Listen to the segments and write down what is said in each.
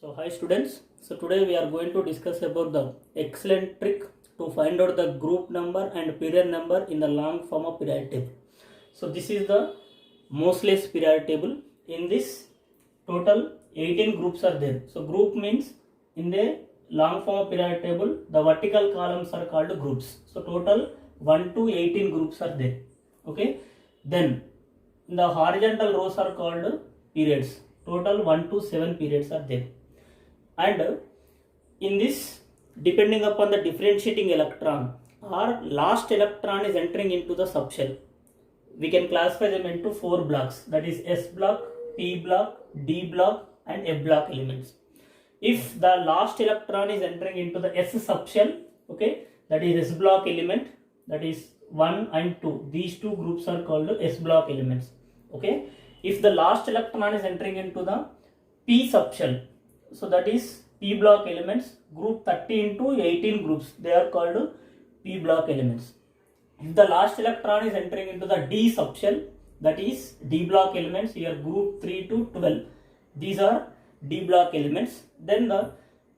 So hi students, so today we are going to discuss about the excellent trick to find out the group number and period number in the long form of periodic table. So this is the Moseley's periodic table. In this total 18 groups are there. So group means in the long form of periodic table the vertical columns are called groups. So total 1 to 18 groups are there. Okay, then the horizontal rows are called periods. Total 1 to 7 periods are there. And in this, depending upon the differentiating electron or last electron is entering into the subshell, we can classify them into 4 blocks, that is S block, P block, D block and F block elements. If the last electron is entering into the S subshell, okay, that is S block element, that is 1 and 2, these two groups are called S block elements. Okay, if the last electron is entering into the P subshell, so that is P block elements, group 30 into 18 groups, they are called P block elements. If the last electron is entering into the D subshell, that is D block elements, here group 3 to 12, these are D block elements. Then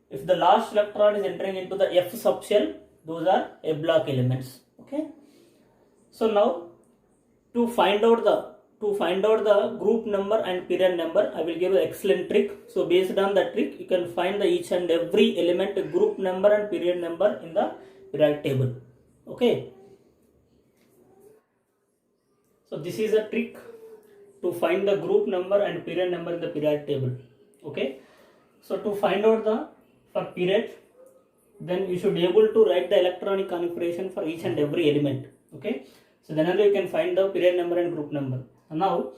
if the last electron is entering into the F subshell, those are F block elements. Okay, so now to find out the group number and period number, I will give an excellent trick. So based on the trick, you can find the each and every element group number and period number in the periodic table. Okay, so this is a trick to find the group number and period number in the periodic table. Okay, so to find out the for period, then you should be able to write the electronic configuration for each and every element. Okay, so then only you can find the period number and group number. Now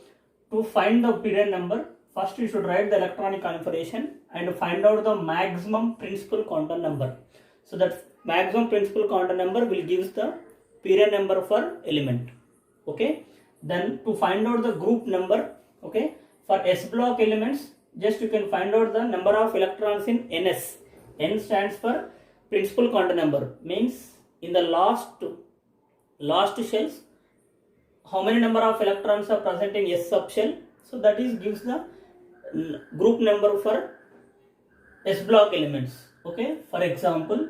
to find the period number, first you should write the electronic configuration and find out the maximum principal quantum number. So that maximum principal quantum number will give the period number for element. Okay, then to find out the group number, okay, for S block elements, just you can find out the number of electrons in NS. N stands for principal quantum number, means in the last shells how many number of electrons are present in S subshell. So that is gives the group number for S block elements. Okay, for example,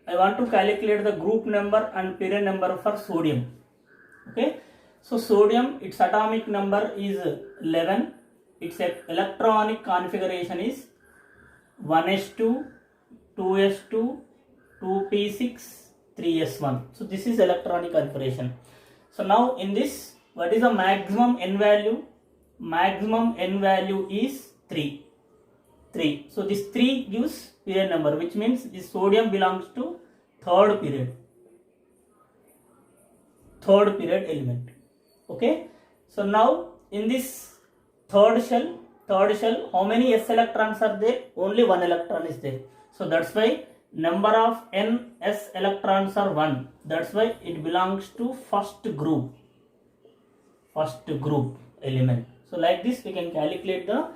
I want to calculate the group number and period number for sodium. Okay, so sodium, its atomic number is 11, its electronic configuration is 1s2, 2s2, 2p6, 3s1. So this is electronic configuration. So now in this, what is the maximum n value? Maximum n value is 3. So this 3 gives period number, which means this sodium belongs to third period element. Okay, so now in this third shell, how many s electrons are there? Only one electron is there. So that's why number of ns electrons are 1. That's why it belongs to first group element. So like this we can calculate the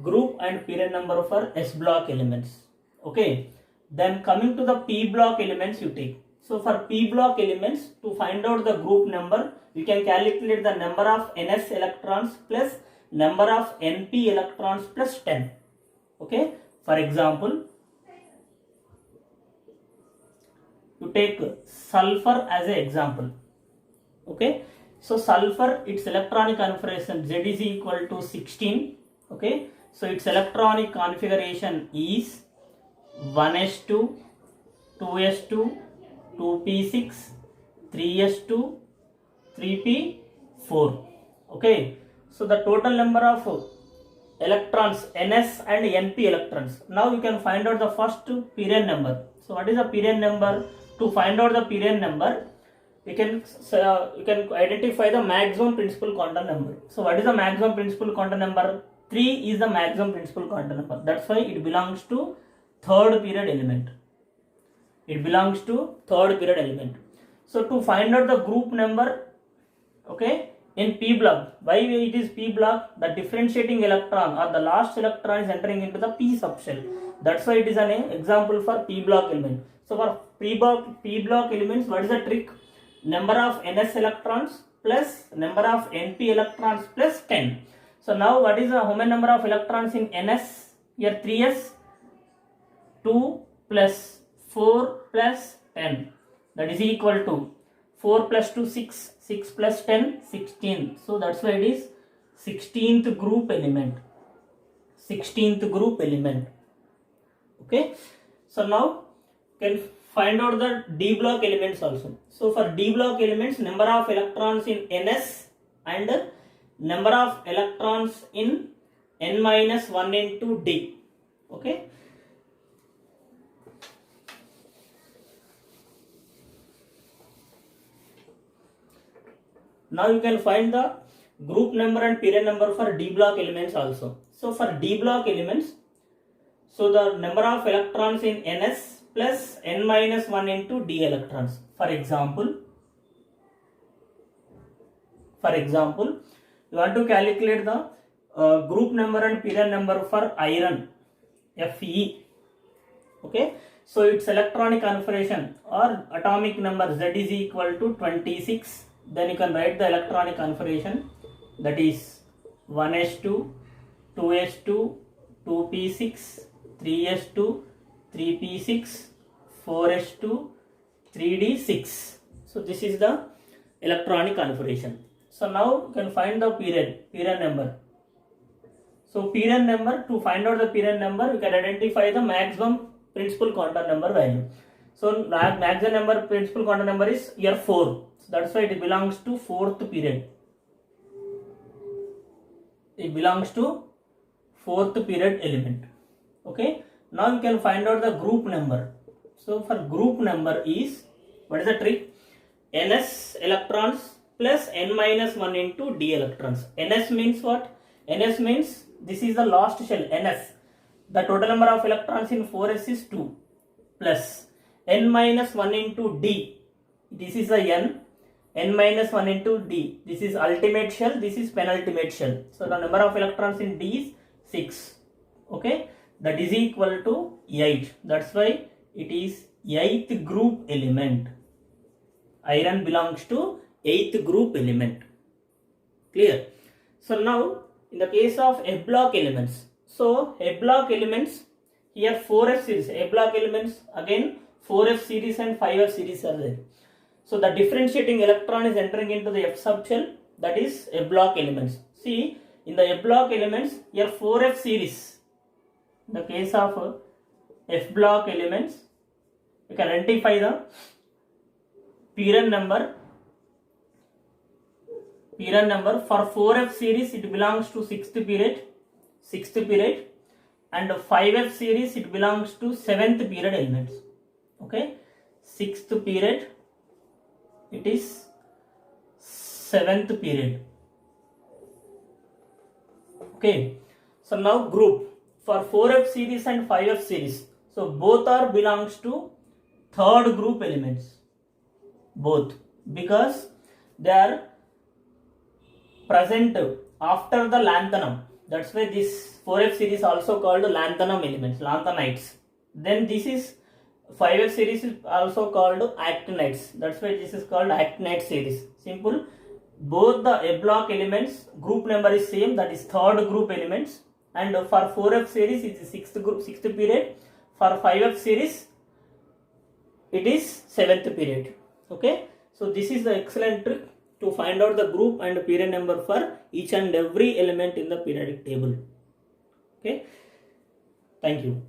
group and period number for S block elements. Okay, then coming to the P block elements you take. So for P block elements, to find out the group number, you can calculate the number of ns electrons plus number of np electrons plus 10. Okay, for example, you take sulfur as an example. Okay, so sulfur, its electronic configuration Z is equal to 16. Okay, so its electronic configuration is 1s2, 2s2, 2p6, 3s2, 3p4. Okay, so the total number of electrons ns and np electrons. Now you can find out the first period number. So what is the period number? To find out the period number, you can identify the maximum principal quantum number. So what is the maximum principal quantum number? 3 is the maximum principal quantum number. That's why it belongs to third period element. So to find out the group number, okay, in P block, why it is P block? The differentiating electron or the last electron is entering into the P subshell. That's why it is an example for P block element. So for P block elements, what is the trick? Number of ns electrons plus number of np electrons plus 10. So now what is the how many number of electrons in ns? Here 3s, 2 plus 4 plus 10, that is equal to 4 plus 2 6, 6 plus 10 16. So that's why it is 16th group element. 16th group element. Okay. So now can find out the d block elements also. So for d block elements, number of electrons in ns and number of electrons in n minus 1 into d. Okay. Now you can find the group number and period number for d block elements also. So for d block elements, so the number of electrons in ns plus n minus 1 into d electrons. For example, you want to calculate the group number and period number for iron, Fe. Okay, so its electronic configuration or atomic number Z is equal to 26. Then you can write the electronic configuration, that is 1s2, 2s2, 2p6, 3s2, 3p6, 4s2, 3d6. So this is the electronic configuration. So now you can find the period number. So period number, to find out the period number, you can identify the maximum principal quantum number value. So maximum number, principal quantum number is here 4. So that's why it belongs to 4th period. It belongs to 4th period element. Okay. Now you can find out the group number. So for group number is, what is the trick? ns electrons plus n minus 1 into d electrons. ns means what? ns means this is the last shell, ns. The total number of electrons in 4s is 2 plus n minus 1 into d. This is the n minus 1 into d. This is ultimate shell, this is penultimate shell. So the number of electrons in d is 6. Okay, that is equal to 8. That's why it is 8th group element. Iron belongs to 8th group element. Clear? So now in the case of F block elements, so F block elements, here 4F series, F block elements again 4F series and 5F series are there. So the differentiating electron is entering into the F subshell, that is F block elements. See, in the F block elements, here 4F series. In the case of F block elements, you can identify the period number. Period number for 4F series, it belongs to 6th period, and 5F series, it belongs to 7th period elements. Okay, 6th period, it is 7th period. Okay, so now group for 4F series and 5F series, so both are belongs to 3rd group elements, both, because they are present after the lanthanum. That's why this 4F series also called lanthanum elements, lanthanides. Then this is 5F series is also called actinides. That's why this is called actinide series. Simple. Both the F block elements group number is same, that is 3rd group elements, and for 4F series it is 6th group, 6th period. For 5F series it is 7th period. Okay, so this is the excellent trick to find out the group and period number for each and every element in the periodic table. Okay, thank you.